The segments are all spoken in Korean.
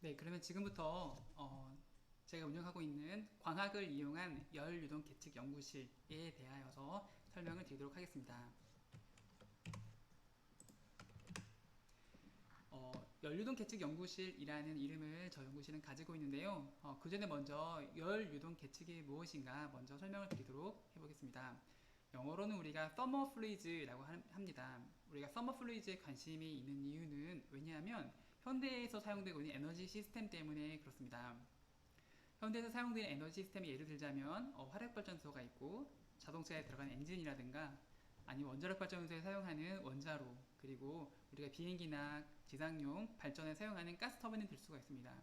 네, 그러면 지금부터 제가 운영하고 있는 광학을 이용한 열유동 계측 연구실에 대하여서 설명을 드리도록 하겠습니다. 열유동 계측 연구실이라는 이름을 저 연구실은 가지고 있는데요. 그 전에 먼저 열유동 계측이 무엇인가 먼저 설명을 드리도록 해보겠습니다. 영어로는 우리가 서머 플루이즈라고 합니다. 우리가 서머 플루이즈에 관심이 있는 이유는 왜냐하면 현대에서 사용되고 있는 에너지 시스템 때문에 그렇습니다. 현대에서 사용되는 에너지 시스템의 예를 들자면 화력발전소가 있고 자동차에 들어가는 엔진이라든가 아니면 원자력 발전소에 사용하는 원자로, 그리고 우리가 비행기나 지상용 발전에 사용하는 가스터빈이 될 수가 있습니다.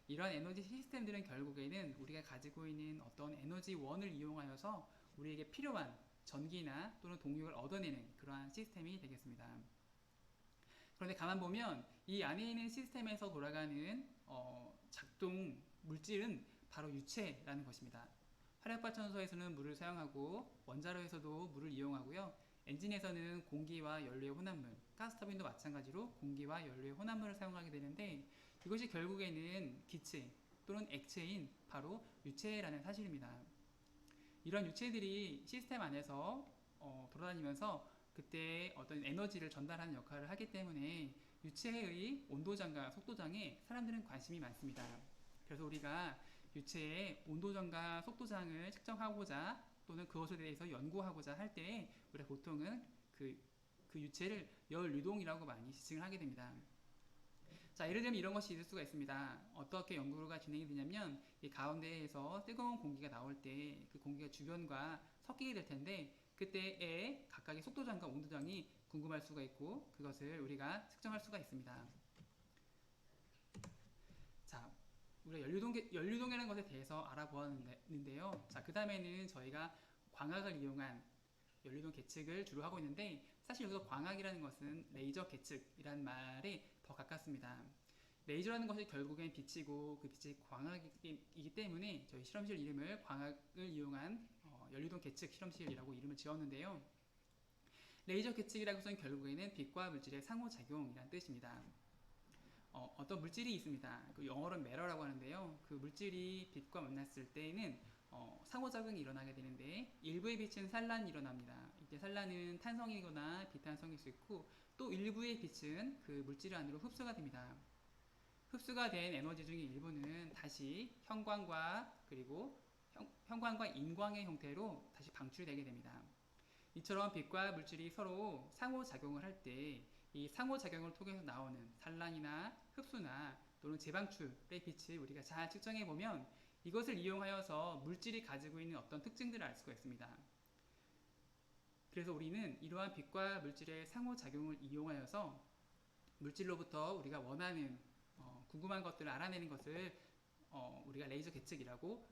이러한 에너지 시스템들은 결국에는 우리가 가지고 있는 어떤 에너지원을 이용하여서 우리에게 필요한 전기나 또는 동력을 얻어내는 그러한 시스템이 되겠습니다. 그런데 가만 보면 이 안에 있는 시스템에서 돌아가는 작동 물질은 바로 유체라는 것입니다. 화력발전소에서는 물을 사용하고 원자로에서도 물을 이용하고요. 엔진에서는 공기와 연료의 혼합물, 가스터빈도 마찬가지로 공기와 연료의 혼합물을 사용하게 되는데 이것이 결국에는 기체 또는 액체인 바로 유체라는 사실입니다. 이런 유체들이 시스템 안에서 돌아다니면서 그때 어떤 에너지를 전달하는 역할을 하기 때문에 유체의 온도장과 속도장에 사람들은 관심이 많습니다. 그래서 우리가 유체의 온도장과 속도장을 측정하고자 또는 그것에 대해서 연구하고자 할 때 우리가 보통은 그 유체를 열유동이라고 많이 지칭을 하게 됩니다. 자, 예를 들면 이런 것이 있을 수가 있습니다. 어떻게 연구가 진행이 되냐면 이 가운데에서 뜨거운 공기가 나올 때 그 공기가 주변과 섞이게 될 텐데 그때의 각각의 속도장과 온도장이 궁금할 수가 있고 그것을 우리가 측정할 수가 있습니다. 자, 우리가 연류동이라는 것에 대해서 알아보았는데요. 자, 그 다음에는 저희가 광학을 이용한 연류동 계측을 주로 하고 있는데 사실 여기서 광학이라는 것은 레이저 계측이라는 말에 더 가깝습니다. 레이저라는 것이 결국엔 빛이고 그 빛이 광학이기 때문에 저희 실험실 이름을 광학을 이용한 연류동 계측 실험실이라고 이름을 지었는데요. 레이저 계측이라는 것은 결국에는 빛과 물질의 상호작용이라는 뜻입니다. 어떤 물질이 있습니다. 그 영어로는 매러라고 하는데요. 그 물질이 빛과 만났을 때에는 상호작용이 일어나게 되는데 일부의 빛은 산란이 일어납니다. 이때 산란은 탄성이거나 비탄성일 수 있고 또 일부의 빛은 그 물질 안으로 흡수가 됩니다. 흡수가 된 에너지 중에 일부는 다시 형광과 그리고 형광과 인광의 형태로 다시 방출되게 됩니다. 이처럼 빛과 물질이 서로 상호작용을 할 때 이 상호작용을 통해서 나오는 산란이나 흡수나 또는 재방출의 빛을 우리가 잘 측정해 보면 이것을 이용하여서 물질이 가지고 있는 어떤 특징들을 알 수가 있습니다. 그래서 우리는 이러한 빛과 물질의 상호작용을 이용하여서 물질로부터 우리가 원하는 궁금한 것들을 알아내는 것을 우리가 레이저 계측이라고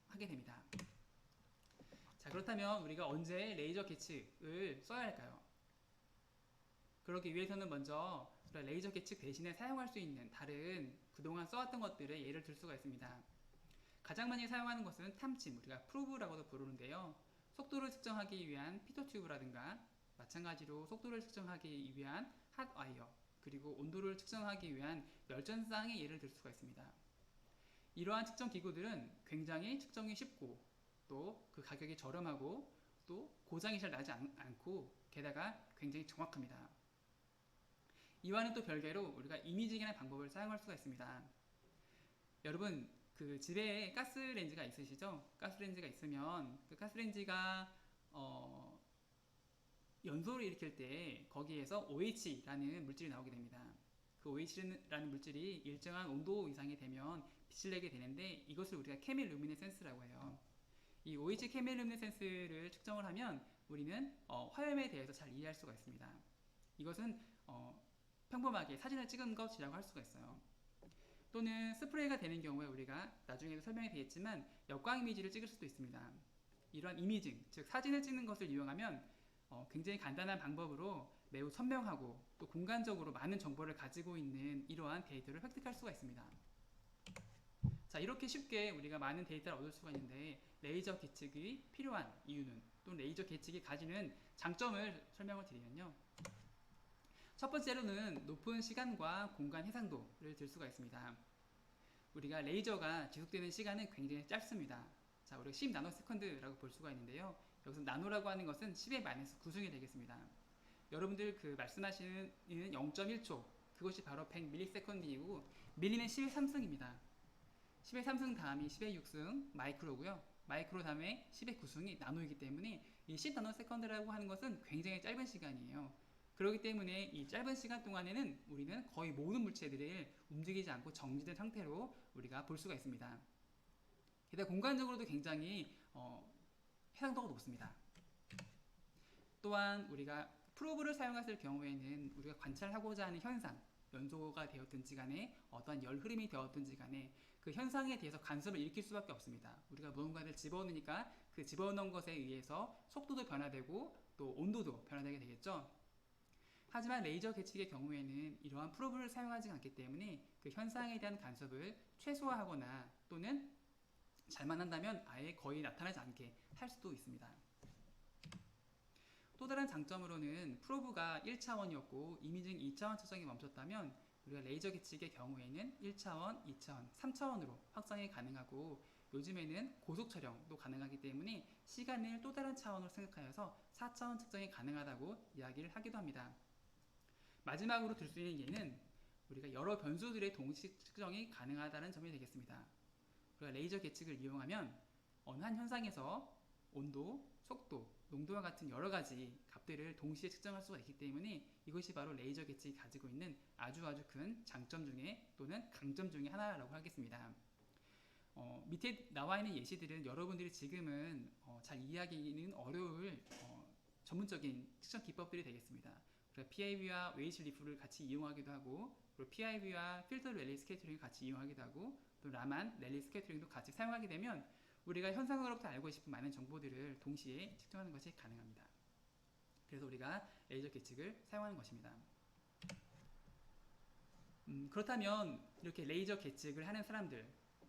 하게 됩니다. 자, 그렇다면 우리가 언제 레이저 계측을 써야 할까요? 그러기 위해서는 먼저 레이저 계측 대신에 사용할 수 있는 다른 그동안 써왔던 것들의 예를 들 수가 있습니다. 가장 많이 사용하는 것은 탐침, 우리가 프로브라고도 부르는데요. 속도를 측정하기 위한 피터튜브라든가 마찬가지로 속도를 측정하기 위한 핫와이어, 그리고 온도를 측정하기 위한 열전쌍의 예를 들 수가 있습니다. 이러한 측정 기구들은 굉장히 측정이 쉽고 또 그 가격이 저렴하고 또 고장이 잘 나지 않고 게다가 굉장히 정확합니다. 이와는 또 별개로 우리가 이미징이라는 방법을 사용할 수가 있습니다. 여러분 그 집에 가스레인지가 있으시죠? 가스레인지가 있으면 그 가스레인지가 연소를 일으킬 때 거기에서 OH라는 물질이 나오게 됩니다. 그 OH라는 물질이 일정한 온도 이상이 되면 빛을 내게 되는데 이것을 우리가 케밀 루미네센스라고 해요. 이 OH 케밀 루미네센스를 측정을 하면 우리는 화염에 대해서 잘 이해할 수가 있습니다. 이것은 평범하게 사진을 찍은 것이라고 할 수가 있어요. 또는 스프레이가 되는 경우에 우리가 나중에도 설명이 되겠지만 역광 이미지를 찍을 수도 있습니다. 이러한 이미징, 즉 사진을 찍는 것을 이용하면 굉장히 간단한 방법으로 매우 선명하고 또 공간적으로 많은 정보를 가지고 있는 이러한 데이터를 획득할 수가 있습니다. 자, 이렇게 쉽게 우리가 많은 데이터를 얻을 수가 있는데 레이저 계측이 필요한 이유는 또는 레이저 계측이 가지는 장점을 설명을 드리면요. 첫 번째로는 높은 시간과 공간 해상도를 들 수가 있습니다. 우리가 레이저가 지속되는 시간은 굉장히 짧습니다. 자, 우리가 10 나노세컨드라고 볼 수가 있는데요. 여기서 나노라고 하는 것은 10의 마이너스 9승이 되겠습니다. 여러분들 그 말씀하시는 0.1초, 그것이 바로 100ms이고, 밀리는 10의 3승입니다. 10의 3승 다음이 10의 6승 마이크로고요. 마이크로 다음에 10의 9승이 나노이기 때문에 이 10 나노세컨드라고 하는 것은 굉장히 짧은 시간이에요. 그렇기 때문에 이 짧은 시간 동안에는 우리는 거의 모든 물체들을 움직이지 않고 정지된 상태로 우리가 볼 수가 있습니다. 게다가 공간적으로도 굉장히 해상도가 높습니다. 또한 우리가 프로브를 사용했을 경우에는 우리가 관찰하고자 하는 현상, 연소가 되었든지 간에 어떠한 열 흐름이 되었든지 간에 그 현상에 대해서 간섭을 일으킬 수밖에 없습니다. 우리가 무언가를 집어넣으니까 그 집어넣은 것에 의해서 속도도 변화되고 또 온도도 변화되게 되겠죠. 하지만 레이저 계측의 경우에는 이러한 프로브를 사용하지 않기 때문에 그 현상에 대한 간섭을 최소화하거나 또는 잘만 한다면 아예 거의 나타나지 않게 할 수도 있습니다. 또 다른 장점으로는 프로브가 1차원이었고 이미징 2차원 측정이 멈췄다면 우리가 레이저 계측의 경우에는 1차원, 2차원, 3차원으로 확장이 가능하고 요즘에는 고속 촬영도 가능하기 때문에 시간을 또 다른 차원으로 생각하여서 4차원 측정이 가능하다고 이야기를 하기도 합니다. 마지막으로 들 수 있는 예는 우리가 여러 변수들의 동시 측정이 가능하다는 점이 되겠습니다. 우리가 레이저 계측을 이용하면 어느 한 현상에서 온도, 속도, 농도와 같은 여러 가지 값들을 동시에 측정할 수가 있기 때문에 이것이 바로 레이저 계측이 가지고 있는 아주 큰 장점 중에 또는 강점 중에 하나라고 하겠습니다. 밑에 나와 있는 예시들은 여러분들이 지금은 잘 이해하기는 어려울 전문적인 측정 기법들이 되겠습니다. PIV와 웨이지 리프를 같이 이용하기도 하고, 그리고 PIV와 필터 랠리 스케이터링을 같이 이용하기도 하고, 또 라만 랠리 스케이터링도 같이 사용하게 되면 우리가 현상으로부터 알고 싶은 많은 정보들을 동시에 측정하는 것이 가능합니다. 그래서 우리가 레이저 계측을 사용하는 것입니다. 그렇다면 이렇게 레이저 계측을 하는 사람들,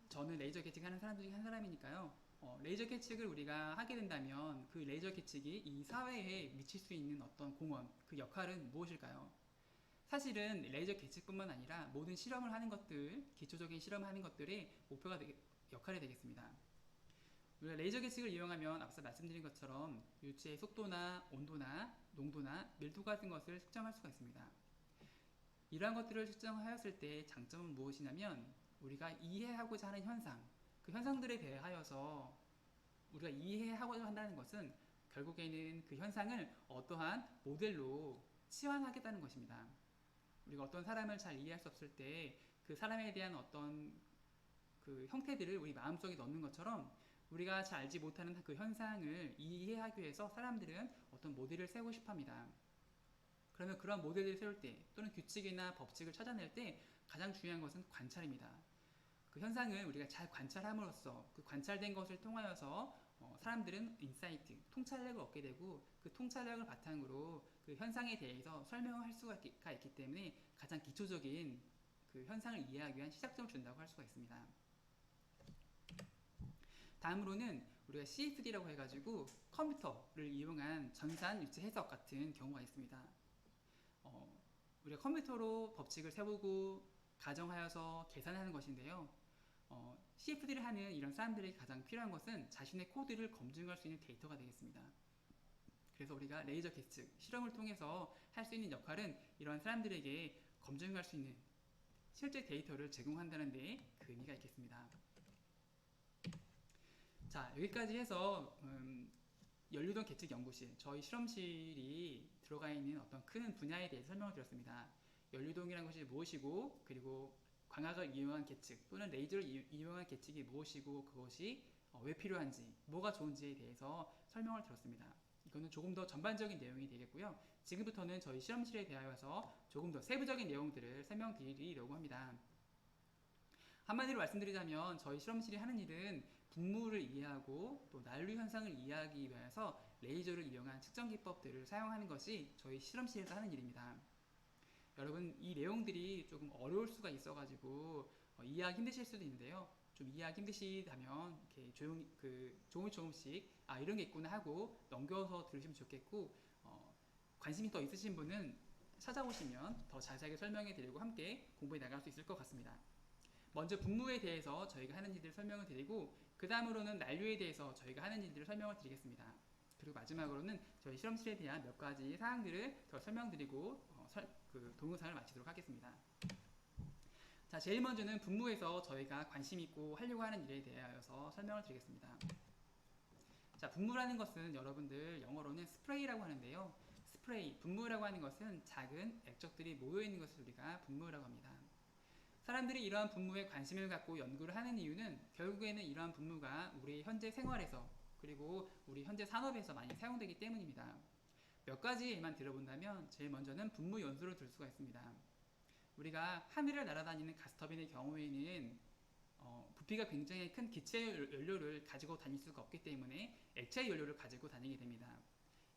저는 레이저 계측하는 사람 중에 한 사람이니까요. 레이저 계측을 우리가 하게 된다면 그 레이저 계측이 이 사회에 미칠 수 있는 어떤 공헌, 그 역할은 무엇일까요? 사실은 레이저 계측뿐만 아니라 모든 실험을 하는 것들, 기초적인 실험을 하는 것들이 역할이 되겠습니다. 우리가 레이저 계측을 이용하면 앞서 말씀드린 것처럼 물체의 속도나 온도나 농도나 밀도 같은 것을 측정할 수가 있습니다. 이러한 것들을 측정하였을 때 장점은 무엇이냐면 우리가 이해하고자 하는 현상, 그 현상들에 대하여서 우리가 이해하고자 한다는 것은 결국에는 그 현상을 어떠한 모델로 치환하겠다는 것입니다. 우리가 어떤 사람을 잘 이해할 수 없을 때 그 사람에 대한 어떤 그 형태들을 우리 마음속에 넣는 것처럼 우리가 잘 알지 못하는 그 현상을 이해하기 위해서 사람들은 어떤 모델을 세우고 싶어 합니다. 그러면 그런 모델을 세울 때 또는 규칙이나 법칙을 찾아낼 때 가장 중요한 것은 관찰입니다. 그 현상을 우리가 잘 관찰함으로써 그 관찰된 것을 통하여서 사람들은 인사이트, 통찰력을 얻게 되고 그 통찰력을 바탕으로 그 현상에 대해서 설명을 할 수가 있기 때문에 가장 기초적인 그 현상을 이해하기 위한 시작점을 준다고 할 수가 있습니다. 다음으로는 우리가 CFD라고 해가지고 컴퓨터를 이용한 전산 유체 해석 같은 경우가 있습니다. 우리가 컴퓨터로 법칙을 세우고 가정하여서 계산하는 것인데요. CFD를 하는 이런 사람들에게 가장 필요한 것은 자신의 코드를 검증할 수 있는 데이터가 되겠습니다. 그래서 우리가 레이저 계측, 실험을 통해서 할 수 있는 역할은 이러한 사람들에게 검증할 수 있는 실제 데이터를 제공한다는 데에 그 의미가 있겠습니다. 자, 여기까지 해서 연료동 계측 연구실, 저희 실험실이 들어가 있는 어떤 큰 분야에 대해서 설명을 드렸습니다. 연료동이라는 것이 무엇이고, 그리고 광학을 이용한 계측 또는 레이저를 이용한 계측이 무엇이고 그것이 왜 필요한지, 뭐가 좋은지에 대해서 설명을 드렸습니다. 이거는 조금 더 전반적인 내용이 되겠고요. 지금부터는 저희 실험실에 대하여서 조금 더 세부적인 내용들을 설명드리려고 합니다. 한마디로 말씀드리자면 저희 실험실이 하는 일은 분무를 이해하고 또 난류 현상을 이해하기 위해서 레이저를 이용한 측정 기법들을 사용하는 것이 저희 실험실에서 하는 일입니다. 여러분, 이 내용들이 조금 어려울 수가 있어가지고 이해하기 힘드실 수도 있는데요. 좀 이해하기 힘드시다면 이렇게 조금씩 이런 게 있구나 하고 넘겨서 들으시면 좋겠고, 관심이 더 있으신 분은 찾아오시면 더 자세하게 설명해 드리고 함께 공부해 나갈 수 있을 것 같습니다. 먼저 분무에 대해서 저희가 하는 일들을 설명을 드리고 그 다음으로는 난류에 대해서 저희가 하는 일들을 설명을 드리겠습니다. 그리고 마지막으로는 저희 실험실에 대한 몇 가지 사항들을 더 설명드리고 그 동영상을 마치도록 하겠습니다. 자, 제일 먼저는 분무에서 저희가 관심 있고 하려고 하는 일에 대하여서 설명을 드리겠습니다. 자, 분무라는 것은 여러분들 영어로는 스프레이라고 하는데요. 스프레이, 분무라고 하는 것은 작은 액적들이 모여있는 것을 우리가 분무라고 합니다. 사람들이 이러한 분무에 관심을 갖고 연구를 하는 이유는 결국에는 이러한 분무가 우리 현재 생활에서 그리고 우리 현재 산업에서 많이 사용되기 때문입니다. 몇 가지 예만 들어본다면 제일 먼저는 분무 연소를 들 수가 있습니다. 우리가 하늘을 날아다니는 가스터빈의 경우에는 부피가 굉장히 큰 기체 연료를 가지고 다닐 수가 없기 때문에 액체 연료를 가지고 다니게 됩니다.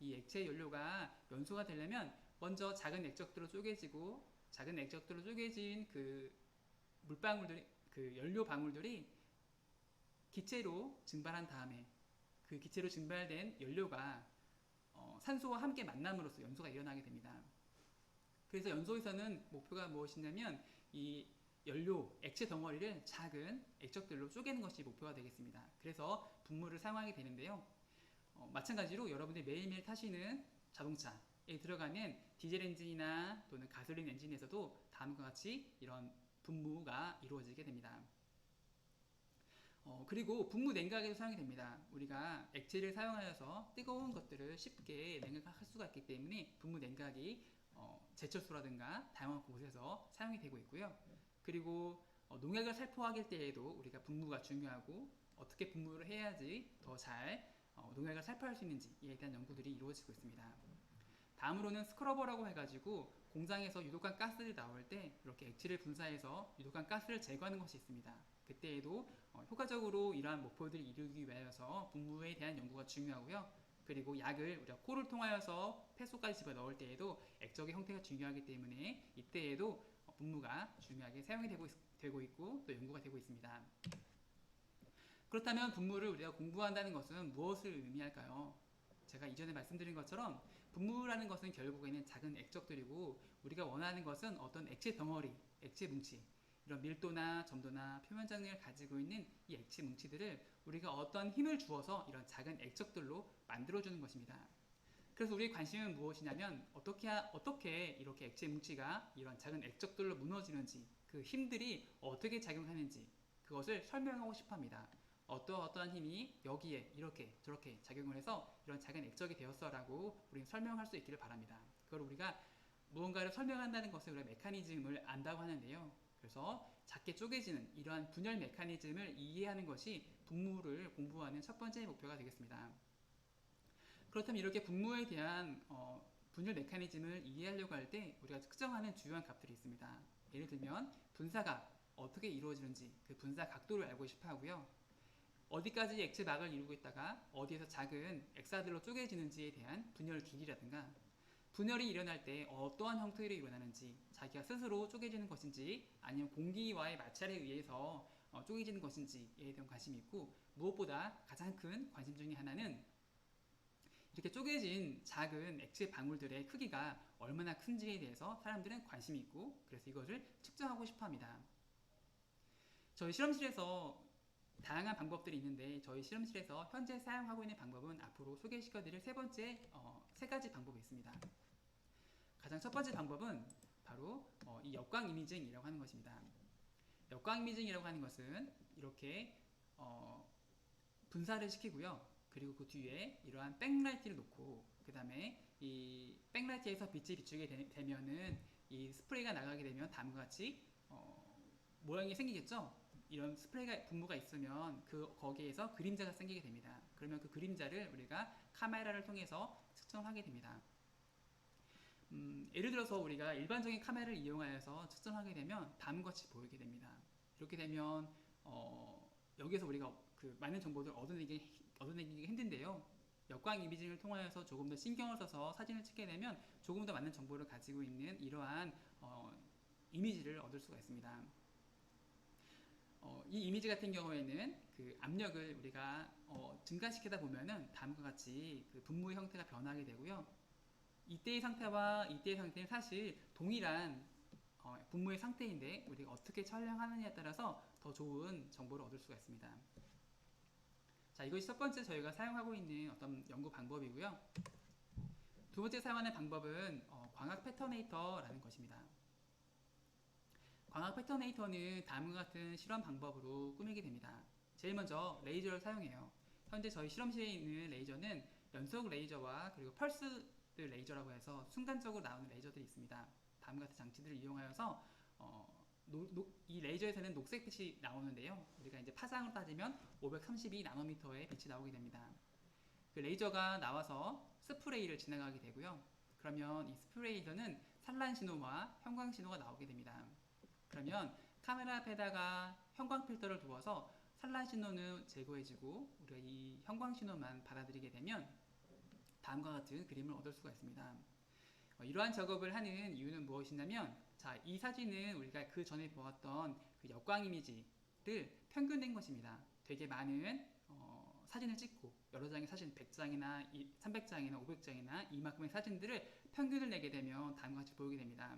이 액체 연료가 연소가 되려면 먼저 작은 액적들로 쪼개지고 작은 액적들로 쪼개진 그 물방울들이 그 연료 방울들이 기체로 증발한 다음에 그 기체로 증발된 연료가 산소와 함께 만남으로써 연소가 일어나게 됩니다. 그래서 연소에서는 목표가 무엇이냐면 이 연료, 액체 덩어리를 작은 액적들로 쪼개는 것이 목표가 되겠습니다. 그래서 분무를 사용하게 되는데요. 마찬가지로 여러분들이 매일매일 타시는 자동차에 들어가는 디젤 엔진이나 또는 가솔린 엔진에서도 다음과 같이 이런 분무가 이루어지게 됩니다. 그리고 분무 냉각에도 사용이 됩니다. 우리가 액체를 사용하여서 뜨거운 것들을 쉽게 냉각할 수가 있기 때문에 분무 냉각이 제철소라든가 다양한 곳에서 사용이 되고 있고요. 그리고 농약을 살포하길 때에도 우리가 분무가 중요하고 어떻게 분무를 해야지 더 잘 농약을 살포할 수 있는지에 대한 연구들이 이루어지고 있습니다. 다음으로는 스크러버라고 해가지고 공장에서 유독한 가스들이 나올 때 이렇게 액체를 분사해서 유독한 가스를 제거하는 것이 있습니다. 그때에도 효과적으로 이러한 목표들을 이루기 위하여서 분무에 대한 연구가 중요하고요. 그리고 약을 우리가 코를 통하여서 폐속까지 집어넣을 때에도 액적의 형태가 중요하기 때문에 이때에도 분무가 중요하게 사용이 되고 있고 또 연구가 되고 있습니다. 그렇다면 분무를 우리가 공부한다는 것은 무엇을 의미할까요? 제가 이전에 말씀드린 것처럼 분무라는 것은 결국에는 작은 액적들이고 우리가 원하는 것은 어떤 액체 덩어리, 액체 뭉치 이런 밀도나 점도나 표면장을 가지고 있는 이 액체 뭉치들을 우리가 어떤 힘을 주어서 이런 작은 액적들로 만들어주는 것입니다. 그래서 우리의 관심은 무엇이냐면 어떻게 이렇게 액체 뭉치가 이런 작은 액적들로 무너지는지 그 힘들이 어떻게 작용하는지 그것을 설명하고 싶어 합니다. 어떠한 힘이 여기에 이렇게 저렇게 작용을 해서 이런 작은 액적이 되었어 라고 우리는 설명할 수 있기를 바랍니다. 그걸 우리가 무언가를 설명한다는 것을 우리가 메커니즘을 안다고 하는데요. 그래서 작게 쪼개지는 이러한 분열 메커니즘을 이해하는 것이 분무를 공부하는 첫 번째 목표가 되겠습니다. 그렇다면 이렇게 분무에 대한 분열 메커니즘을 이해하려고 할 때 우리가 측정하는 주요한 값들이 있습니다. 예를 들면 분사가 어떻게 이루어지는지 그 분사 각도를 알고 싶어 하고요. 어디까지 액체막을 이루고 있다가 어디에서 작은 액사들로 쪼개지는지에 대한 분열 길이라든가 분열이 일어날 때 어떠한 형태로 일어나는지 자기가 스스로 쪼개지는 것인지 아니면 공기와의 마찰에 의해서 쪼개지는 것인지에 대한 관심이 있고 무엇보다 가장 큰 관심 중에 하나는 이렇게 쪼개진 작은 액체 방울들의 크기가 얼마나 큰지에 대해서 사람들은 관심이 있고 그래서 이것을 측정하고 싶어 합니다. 저희 실험실에서 다양한 방법들이 있는데 저희 실험실에서 현재 사용하고 있는 방법은 앞으로 소개시켜드릴 세 가지 방법이 있습니다. 가장 첫 번째 방법은 바로 이 역광 이미징이라고 하는 것입니다. 역광 이미징이라고 하는 것은 이렇게 분사를 시키고요. 그리고 그 뒤에 이러한 백라이트를 놓고 그 다음에 이 백라이트에서 빛이 비추게 되면은 이 스프레이가 나가게 되면 다음과 같이 모양이 생기겠죠? 이런 스프레이가 분무가 있으면 거기에서 그림자가 생기게 됩니다. 그러면 그 그림자를 우리가 카메라를 통해서 측정하게 됩니다. 예를 들어서 우리가 일반적인 카메라를 이용하여서 측정하게 되면 다음과 같이 보이게 됩니다. 이렇게 되면 여기에서 우리가 그 많은 정보들을 얻어내기 힘든데요. 역광 이미징을 통하여서 조금 더 신경을 써서 사진을 찍게 되면 조금 더 많은 정보를 가지고 있는 이러한 이미지를 얻을 수가 있습니다. 이 이미지 같은 경우에는 그 압력을 우리가 증가시키다 보면은 다음과 같이 그 분무의 형태가 변하게 되고요. 이때의 상태와 이때의 상태는 사실 동일한 분무의 상태인데 우리가 어떻게 촬영하느냐에 따라서 더 좋은 정보를 얻을 수가 있습니다. 자, 이것이 첫 번째 저희가 사용하고 있는 어떤 연구 방법이고요. 두 번째 사용하는 방법은 광학 패터네이터라는 것입니다. 광학 패터네이터는 다음과 같은 실험 방법으로 꾸미게 됩니다. 제일 먼저 레이저를 사용해요. 현재 저희 실험실에 있는 레이저는 연속 레이저와 그리고 펄스 레이저라고 해서 순간적으로 나오는 레이저들이 있습니다. 다음과 같은 장치들을 이용하여서 이 레이저에서는 녹색빛이 나오는데요. 우리가 이제 파장으로 따지면 532 나노미터의 빛이 나오게 됩니다. 그 레이저가 나와서 스프레이를 지나가게 되고요. 그러면 이 스프레이에서는 산란 신호와 형광 신호가 나오게 됩니다. 그러면 카메라 앞에다가 형광 필터를 두어서 산란 신호는 제거해지고 우리가 이 형광 신호만 받아들이게 되면 다음과 같은 그림을 얻을 수가 있습니다. 이러한 작업을 하는 이유는 무엇이냐면, 자, 이 사진은 우리가 그 전에 보았던 그 역광 이미지를 평균낸 것입니다. 되게 많은 사진을 찍고 여러 장의 사진 100장이나 300장이나 500장이나 이만큼의 사진들을 평균을 내게 되면 다음과 같이 보이게 됩니다.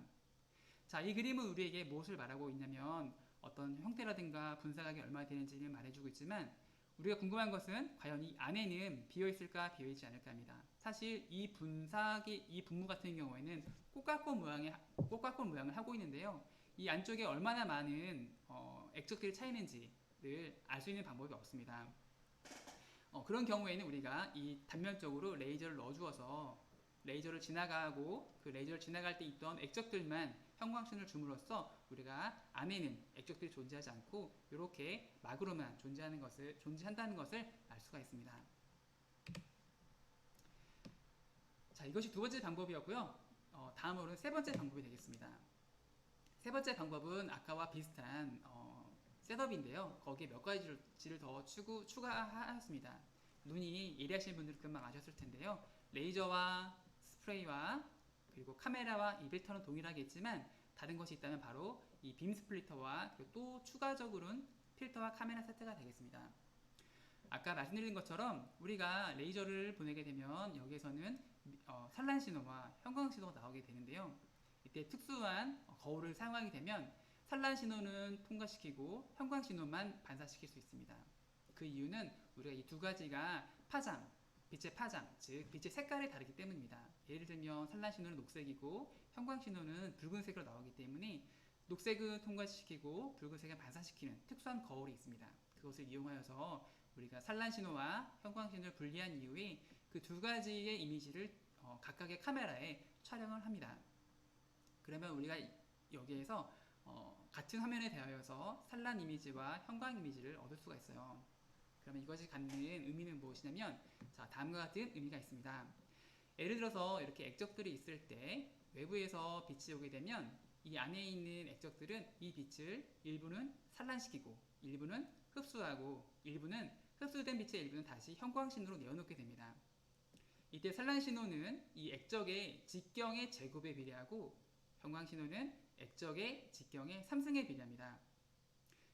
자, 이 그림은 우리에게 무엇을 말하고 있냐면 어떤 형태라든가 분사각이 얼마나 되는지를 말해주고 있지만 우리가 궁금한 것은 과연 이 안에는 비어있을까 비어있지 않을까 합니다. 사실 이 분무 같은 경우에는 꽃갈콘 모양을 하고 있는데요. 이 안쪽에 얼마나 많은 액적들이 차 있는지를 알 수 있는 방법이 없습니다. 그런 경우에는 우리가 이 단면적으로 레이저를 넣어주어서 레이저를 지나가고 그 레이저를 지나갈 때 있던 액적들만 형광신호를 줌으로써 우리가 안에는 액적들이 존재하지 않고 이렇게 막으로만 존재한다는 것을 알 수가 있습니다. 자, 이것이 두 번째 방법이었고요. 다음으로는 세 번째 방법이 되겠습니다. 세 번째 방법은 아까와 비슷한 셋업인데요. 거기에 몇 가지를 더 추가하였습니다. 눈이 예리하신 분들은 금방 아셨을 텐데요. 레이저와 스프레이와 그리고 카메라와 이 필터는 동일하겠지만 다른 것이 있다면 바로 이 빔 스플리터와 그리고 또 추가적으로는 필터와 카메라 세트가 되겠습니다. 아까 말씀드린 것처럼 우리가 레이저를 보내게 되면 여기에서는 산란 신호와 형광 신호가 나오게 되는데요. 이때 특수한 거울을 사용하게 되면 산란 신호는 통과시키고 형광 신호만 반사시킬 수 있습니다. 그 이유는 우리가 이 두 가지가 빛의 파장, 즉 빛의 색깔이 다르기 때문입니다. 예를 들면 산란 신호는 녹색이고 형광 신호는 붉은색으로 나오기 때문에 녹색은 통과시키고 붉은색은 반사시키는 특수한 거울이 있습니다. 그것을 이용하여서 우리가 산란 신호와 형광 신호를 분리한 이후에 그 두 가지의 이미지를 각각의 카메라에 촬영을 합니다. 그러면 우리가 여기에서 같은 화면에 대하여서 산란 이미지와 형광 이미지를 얻을 수가 있어요. 그러면 이것이 갖는 의미는 무엇이냐면, 자, 다음과 같은 의미가 있습니다. 예를 들어서 이렇게 액적들이 있을 때 외부에서 빛이 오게 되면 이 안에 있는 액적들은 이 빛을 일부는 산란시키고 일부는 흡수하고 일부는 흡수된 빛의 일부는 다시 형광신호로 내어놓게 됩니다. 이때 산란신호는 이 액적의 직경의 제곱에 비례하고 형광신호는 액적의 직경의 3승에 비례합니다.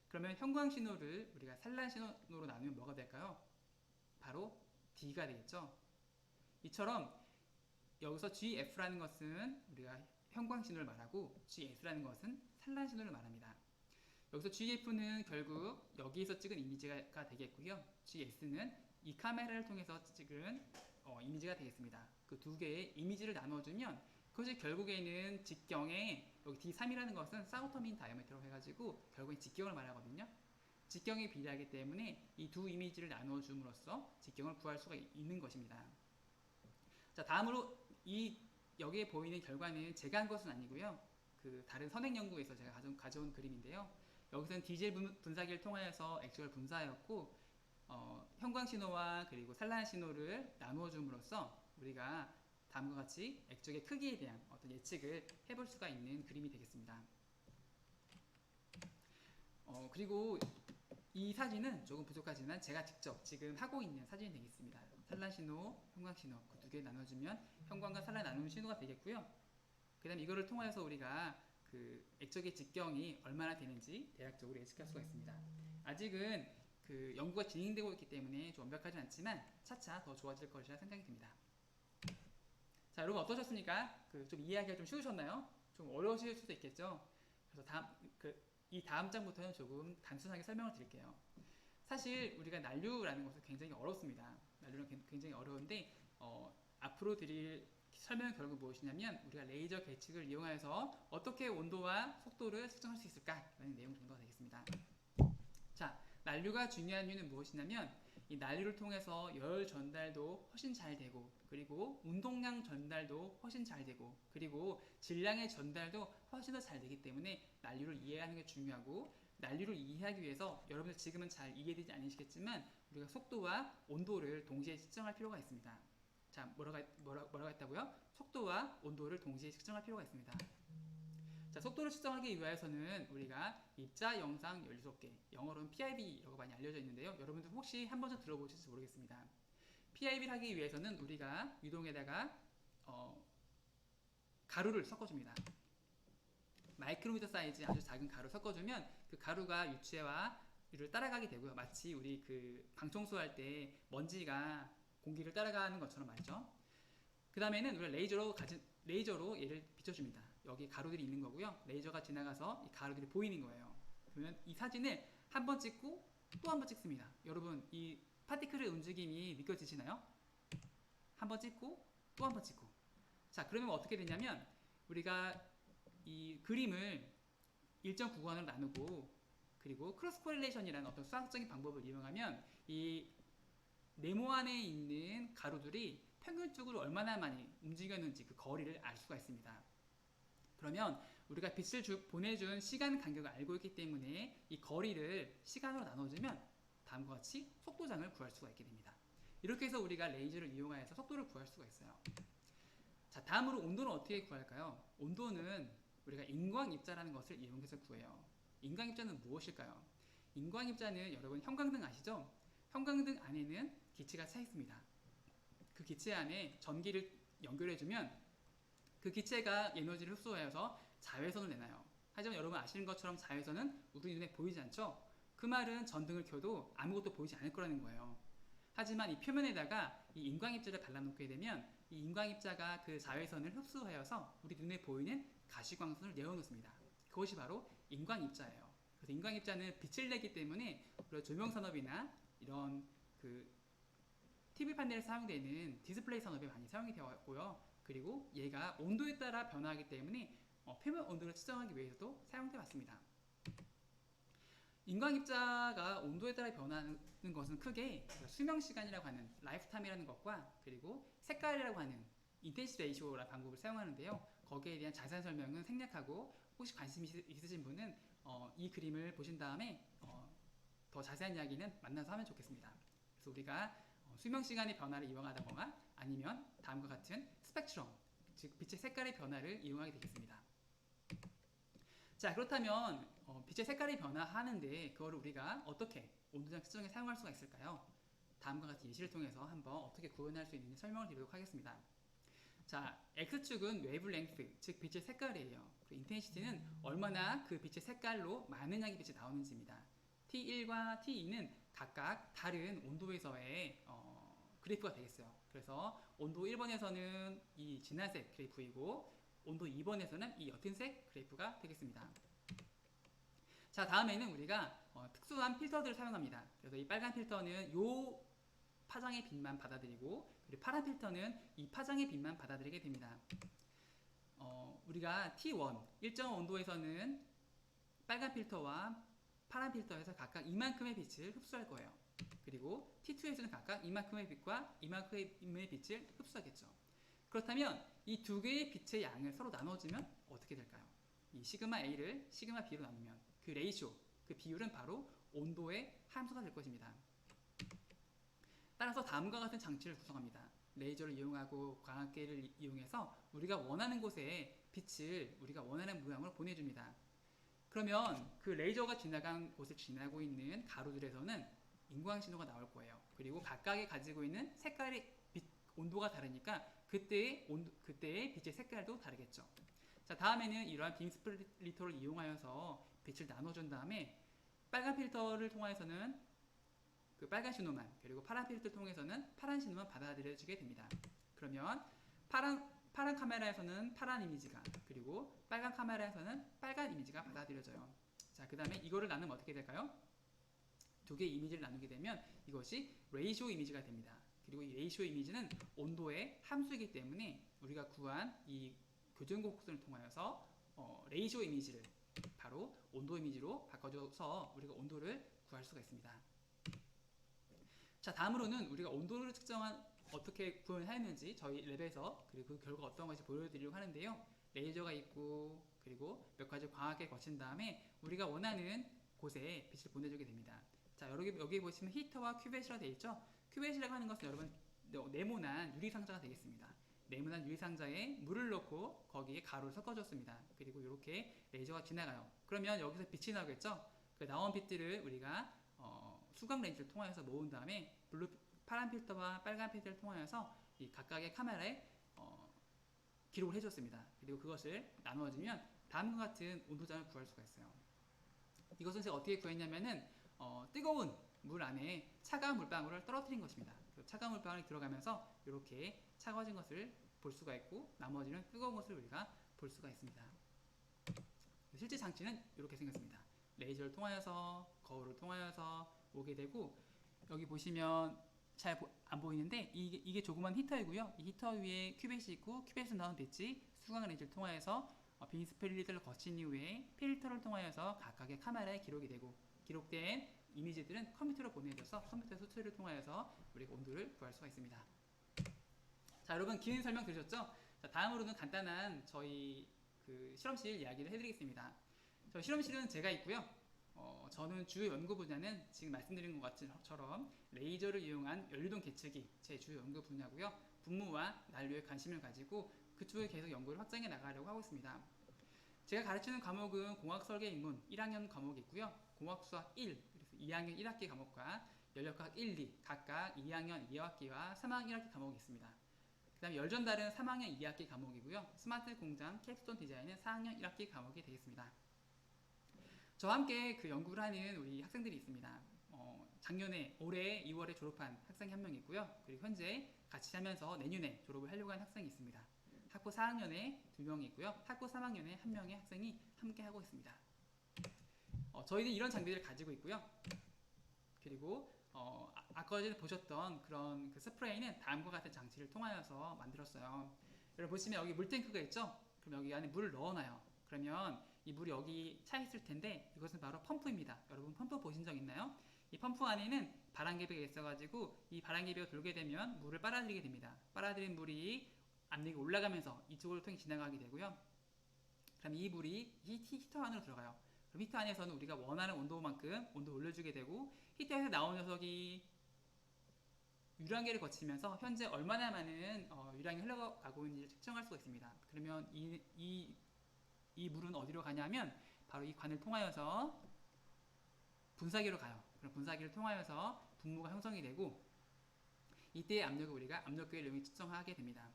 그러면 형광신호를 우리가 산란신호로 나누면 뭐가 될까요? 바로 D가 되겠죠. 이처럼 여기서 GF라는 것은 우리가 형광신호를 말하고 GS라는 것은 산란신호를 말합니다. 여기서 GF는 결국 여기에서 찍은 이미지가 되겠고요. GS는 이 카메라를 통해서 찍은 이미지가 되겠습니다. 그 두 개의 이미지를 나눠주면 그것이 결국에는 직경의 여기 D3이라는 것은 사우터민 다이아미터라고 해가지고 결국엔 직경을 말하거든요. 직경에 비례하기 때문에 이 두 이미지를 나눠줌으로써 직경을 구할 수가 있는 것입니다. 자, 다음으로 여기에 보이는 결과는 제가 한 것은 아니고요. 그 다른 선행 연구에서 제가 가져온 그림인데요. 여기서는 디젤 분사기를 통하여서 액적을 분사하였고 형광신호와 그리고 산란신호를 나누어 줌으로써 우리가 다음과 같이 액적의 크기에 대한 어떤 예측을 해볼 수가 있는 그림이 되겠습니다. 그리고 이 사진은 조금 부족하지만 제가 직접 지금 하고 있는 사진이 되겠습니다. 산란신호, 형광신호 그 두 개 나눠주면 형광과 산란 나누는 신호가 되겠고요. 그 다음 이거를 통해서 우리가 그 액적의 직경이 얼마나 되는지 대략적으로 예측할 수가 있습니다. 아직은 그 연구가 진행되고 있기 때문에 좀 완벽하지 않지만 차차 더 좋아질 것이라 생각이 듭니다. 자, 여러분 어떠셨습니까? 좀 이해하기가 좀 쉬우셨나요? 좀 어려우실 수도 있겠죠. 그래서 이 다음 장부터는 조금 단순하게 설명을 드릴게요. 사실 우리가 난류라는 것은 굉장히 어렵습니다. 난류는 굉장히 어려운데 앞으로 드릴 설명 결국은 무엇이냐면 우리가 레이저 계측을 이용하여서 어떻게 온도와 속도를 측정할 수 있을까라는 내용 정도가 되겠습니다. 자, 난류가 중요한 이유는 무엇이냐면 이 난류를 통해서 열 전달도 훨씬 잘 되고, 그리고 운동량 전달도 훨씬 잘 되고, 그리고 질량의 전달도 훨씬 더 잘 되기 때문에 난류를 이해하는 게 중요하고, 난류를 이해하기 위해서 여러분들 지금은 잘 이해되지 않으시겠지만 우리가 속도와 온도를 동시에 측정할 필요가 있습니다. 자, 뭐라고 했다고요? 속도와 온도를 동시에 측정할 필요가 있습니다. 자, 속도를 측정하기 위해서는 우리가 입자, 영상, 연료속계, 영어로는 PIV라고 많이 알려져 있는데요. 여러분들 혹시 한 번쯤 들어보실지 모르겠습니다. PIV를 하기 위해서는 우리가 유동에다가 가루를 섞어줍니다. 마이크로미터 사이즈 아주 작은 가루 섞어주면 그 가루가 유체와를 따라가게 되고요. 마치 우리 그 방청소할 때 먼지가 공기를 따라가는 것처럼 말이죠. 그 다음에는 우리가 레이저로 얘를 비춰줍니다. 여기 가루들이 있는 거고요. 레이저가 지나가서 이 가루들이 보이는 거예요. 그러면 이 사진을 한 번 찍고 또 한 번 찍습니다. 여러분, 이 파티클의 움직임이 느껴지시나요? 한 번 찍고 또 한 번 찍고. 자, 그러면 어떻게 되냐면 우리가 이 그림을 일정 구간으로 나누고, 그리고 크로스 코릴레이션이라는 어떤 수학적인 방법을 이용하면 이 네모 안에 있는 가루들이 평균적으로 얼마나 많이 움직였는지 그 거리를 알 수가 있습니다. 그러면 우리가 빛을 보내준 시간 간격을 알고 있기 때문에 이 거리를 시간으로 나눠주면 다음과 같이 속도장을 구할 수가 있게 됩니다. 이렇게 해서 우리가 레이저를 이용하여서 속도를 구할 수가 있어요. 자, 다음으로 온도는 어떻게 구할까요? 온도는 우리가 인광입자라는 것을 이용해서 구해요. 인광입자는 무엇일까요? 인광입자는 여러분 형광등 아시죠? 형광등 안에는 기체가 차 있습니다. 그 기체 안에 전기를 연결해주면 그 기체가 에너지를 흡수하여서 자외선을 내놔요. 하지만 여러분 아시는 것처럼 자외선은 우리 눈에 보이지 않죠? 그 말은 전등을 켜도 아무것도 보이지 않을 거라는 거예요. 하지만 이 표면에다가 이 인광입자를 발라놓게 되면 이 인광입자가 그 자외선을 흡수하여서 우리 눈에 보이는 가시광선을 내어놓습니다. 그것이 바로 인광입자예요. 그래서 인광입자는 빛을 내기 때문에 조명산업이나 이런 그 TV 판넬에 사용되는 디스플레이 산업에 많이 사용이 되어 있고요. 그리고 얘가 온도에 따라 변화하기 때문에 표면 온도를 측정하기 위해서도 사용되어 왔습니다. 인광입자가 온도에 따라 변하는 것은 크게 수명시간이라고 하는 라이프타임이라는 것과, 그리고 색깔이라고 하는 인텐시티 레이쇼라는 방법을 사용하는데요. 거기에 대한 자세한 설명은 생략하고, 혹시 관심이 있으신 분은 이 그림을 보신 다음에 더 자세한 이야기는 만나서 하면 좋겠습니다. 그래서 우리가 수명시간의 변화를 이용하다거나 아니면 다음과 같은 스펙트럼, 즉 빛의 색깔의 변화를 이용하게 되겠습니다. 자, 그렇다면 빛의 색깔이 변화하는데 그걸 우리가 어떻게 온도장 측정에 사용할 수가 있을까요? 다음과 같은 예시를 통해서 한번 어떻게 구현할 수 있는지 설명을 드리도록 하겠습니다. 자, X축은 웨이브랭스, 즉 빛의 색깔이에요. 그리고 인텐시티는 얼마나 그 빛의 색깔로 많은 양의 빛이 나오는지입니다. T1과 T2는 각각 다른 온도에서의 그래프가 되겠어요. 그래서 온도 1번에서는 이 진한색 그래프이고, 온도 2번에서는 이 옅은색 그래프가 되겠습니다. 자, 다음에는 우리가 특수한 필터들을 사용합니다. 그래서 이 빨간 필터는 요 파장의 빛만 받아들이고, 그리고 파란 필터는 이 파장의 빛만 받아들이게 됩니다. 우리가 T1, 일정 온도에서는 빨간 필터와 파란 필터에서 각각 이만큼의 빛을 흡수할 거예요. 그리고 T2에서는 각각 이만큼의 빛과 이만큼의 빛을 흡수하겠죠. 그렇다면 이 두 개의 빛의 양을 서로 나눠주면 어떻게 될까요? 이 시그마 A를 시그마 B로 나누면 그 레이쇼, 그 비율은 바로 온도의 함수가 될 것입니다. 따라서 다음과 같은 장치를 구성합니다. 레이저를 이용하고 광학계를 이용해서 우리가 원하는 곳에 빛을 우리가 원하는 모양으로 보내줍니다. 그러면 그 레이저가 지나간 곳을 지나고 있는 가루들에서는 인광신호가 나올 거예요. 그리고 각각이 가지고 있는 색깔의 온도가 다르니까 그때의 빛의 색깔도 다르겠죠. 자, 다음에는 이러한 빔 스플리터를 이용하여서 빛을 나눠준 다음에 빨간 필터를 통해서는 그 빨간 신호만, 그리고 파란 필터를 통해서는 파란 신호만 받아들여지게 됩니다. 그러면 파란 카메라에서는 파란 이미지가, 그리고 빨간 카메라에서는 빨간 이미지가 받아들여져요. 자, 그 다음에 이거를 나누면 어떻게 될까요? 두 개의 이미지를 나누게 되면 이것이 레이쇼 이미지가 됩니다. 그리고 이 레이쇼 이미지는 온도의 함수이기 때문에 우리가 구한 이 교정곡 곡선을 통하여서 레이쇼 이미지를 바로 온도 이미지로 바꿔줘서 우리가 온도를 구할 수가 있습니다. 자, 다음으로는 우리가 온도를 어떻게 구현하였는지 저희 랩에서 그리고 그 결과 어떤 것이 보여드리려고 하는데요. 레이저가 있고 그리고 몇 가지 광학을 거친 다음에 우리가 원하는 곳에 빛을 보내주게 됩니다. 자, 여기 보시면 히터와 큐벳이라 되어 있죠. 큐벳이라고 하는 것은 여러분 네모난 유리상자가 되겠습니다. 네모난 유리상자에 물을 넣고 거기에 가루를 섞어줬습니다. 그리고 이렇게 레이저가 지나가요. 그러면 여기서 빛이 나오겠죠. 그 나온 빛들을 우리가 수광 렌즈를 통하여서 모은 다음에 파란 필터와 빨간 필터를 통하여서 이 각각의 카메라에 기록을 해줬습니다. 그리고 그것을 나누어주면 다음과 같은 온도장을 구할 수가 있어요. 이것은 제가 어떻게 구했냐면은 뜨거운 물 안에 차가운 물방울을 떨어뜨린 것입니다. 그 차가운 물방울이 들어가면서 이렇게 차가워진 것을 볼 수가 있고 나머지는 뜨거운 것을 우리가 볼 수가 있습니다. 실제 장치는 이렇게 생겼습니다. 레이저를 통하여서 거울을 통하여서 오게 되고 여기 보시면 잘 안 보이는데 이게 조그만 히터이고요. 이 히터 위에 큐벳이 있고 큐벳에서 나온 빛이 수광 렌즈를 통하여서 빈스플릿을 거친 이후에 필터를 통하여서 각각의 카메라에 기록이 되고 기록된 이미지들은 컴퓨터로 보내져서 컴퓨터 수치를 통하여서 우리가 온도를 구할 수가 있습니다. 자, 여러분 긴 설명 들으셨죠? 자, 다음으로는 간단한 저희 그 실험실 이야기를 해드리겠습니다. 저희 실험실은 제가 있고요. 저는 주요 연구 분야는 지금 말씀드린 것처럼 레이저를 이용한 연료동 계측이 제 주요 연구 분야고요. 분무와 난로에 관심을 가지고 그쪽에 계속 연구를 확장해 나가려고 하고 있습니다. 제가 가르치는 과목은 공학설계 인문 1학년 과목이 있고요. 공학수학 1, 그래서 2학년 1학기 과목과 연력학 1, 2 각각 2학년 2학기와 3학년 1학기 과목이 있습니다. 그 다음에 열전달은 3학년 2학기 과목이고요. 스마트 공장 캡스톤 디자인은 4학년 1학기 과목이 되겠습니다. 저와 함께 그 연구를 하는 우리 학생들이 있습니다. 올해 2월에 졸업한 학생이 한 명 있고요. 그리고 현재 같이 하면서 내년에 졸업을 하려고 하는 학생이 있습니다. 학부 4학년에 2명이 있고요. 학부 3학년에 1명의 학생이 함께 하고 있습니다. 저희는 이런 장비를 가지고 있고요. 그리고 아까 전에 보셨던 그런 그 스프레이는 다음과 같은 장치를 통하여서 만들었어요. 여러분 보시면 여기 물탱크가 있죠? 그럼 여기 안에 물을 넣어놔요. 그러면 이 물이 여기 차 있을 텐데 이것은 바로 펌프입니다. 여러분 펌프 보신 적 있나요? 이 펌프 안에는 바람개비가 있어가지고 이 바람개비가 돌게 되면 물을 빨아들이게 됩니다. 빨아들인 물이 압력이 올라가면서 이쪽을 통해 지나가게 되고요. 그럼 이 물이 히터 안으로 들어가요. 그럼 히터 안에서는 우리가 원하는 온도만큼 온도를 올려주게 되고 히터에서 나온 녀석이 유량계를 거치면서 현재 얼마나 많은 유량이 흘러가고 있는지를 측정할 수가 있습니다. 그러면 이 물은 어디로 가냐면 바로 이 관을 통하여서 분사기로 가요. 그럼 분사기를 통하여서 분무가 형성이 되고 이때의 압력을 우리가 압력계를 이용해 측정하게 됩니다.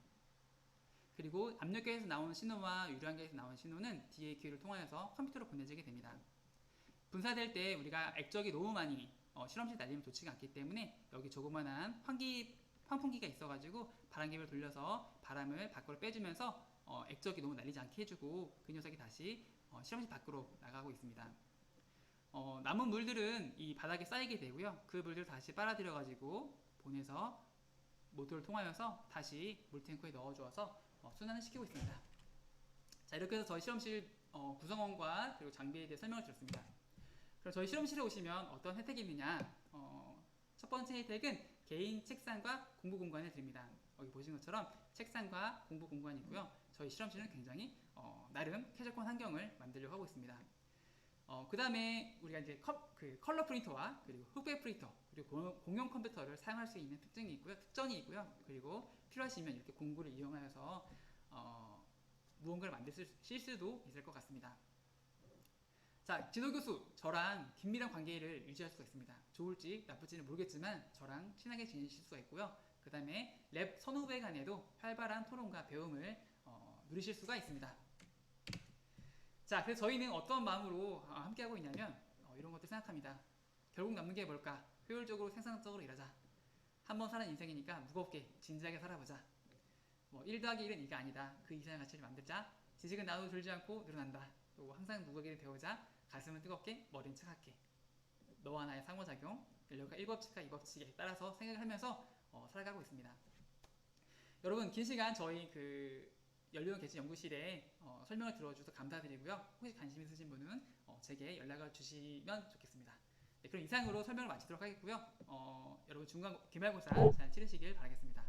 그리고 압력계에서 나오는 신호와 유량계에서 나오는 신호는 DAQ를 통하여서 컴퓨터로 보내지게 됩니다. 분사될 때 우리가 액적이 너무 많이 실험실 날리면 좋지가 않기 때문에 여기 조그만한 환풍기가 있어가지고 바람개비를 돌려서 바람을 밖으로 빼주면서 액적이 너무 날리지 않게 해주고 그 녀석이 다시 실험실 밖으로 나가고 있습니다. 남은 물들은 이 바닥에 쌓이게 되고요. 그 물들을 다시 빨아들여가지고 보내서 모터를 통하여서 다시 물탱크에 넣어주어서 순환을 시키고 있습니다. 자, 이렇게 해서 저희 실험실 구성원과 그리고 장비에 대해 설명을 드렸습니다. 그럼 저희 실험실에 오시면 어떤 혜택이 있느냐? 첫 번째 혜택은 개인 책상과 공부 공간을 드립니다. 여기 보시는 것처럼 책상과 공부 공간이 있고요. 저희 실험실은 굉장히 나름 쾌적한 환경을 만들려고 하고 있습니다. 그 다음에 우리가 이제 컬러 프린터와 그리고 흑백 프린터 그리고 공용 컴퓨터를 사용할 수 있는 특징이 있고요. 그리고 필요하시면 이렇게 공구를 이용하여서 무언가를 만드실 수도 있을 것 같습니다. 자, 진호 교수, 저랑 긴밀한 관계를 유지할 수가 있습니다. 좋을지 나쁠지는 모르겠지만 저랑 친하게 지내실 수가 있고요. 그 다음에 랩 선후배 간에도 활발한 토론과 배움을 누리실 수가 있습니다. 자, 그래서 저희는 어떤 마음으로 함께하고 있냐면 이런 것들 생각합니다. 결국 남는 게 뭘까? 효율적으로 생산적으로 일하자. 한번 사는 인생이니까 무겁게 진지하게 살아보자. 뭐 1 더하기 1은 2가 아니다. 그 이상의 가치를 만들자. 지식은 나도 줄지 않고 늘어난다. 또 항상 무거기를 배우자. 가슴은 뜨겁게 머리는 차갑게. 너와 나의 상호작용, 인류가 1법칙과 2법칙에 따라서 생각을 하면서 살아가고 있습니다. 여러분 긴 시간 저희 그 연료동 개체 연구실에 설명을 들어주셔서 감사드리고요. 혹시 관심 있으신 분은 제게 연락을 주시면 좋겠습니다. 네, 그럼 이상으로 설명을 마치도록 하겠고요. 여러분 중간 기말고사 잘 치르시길 바라겠습니다.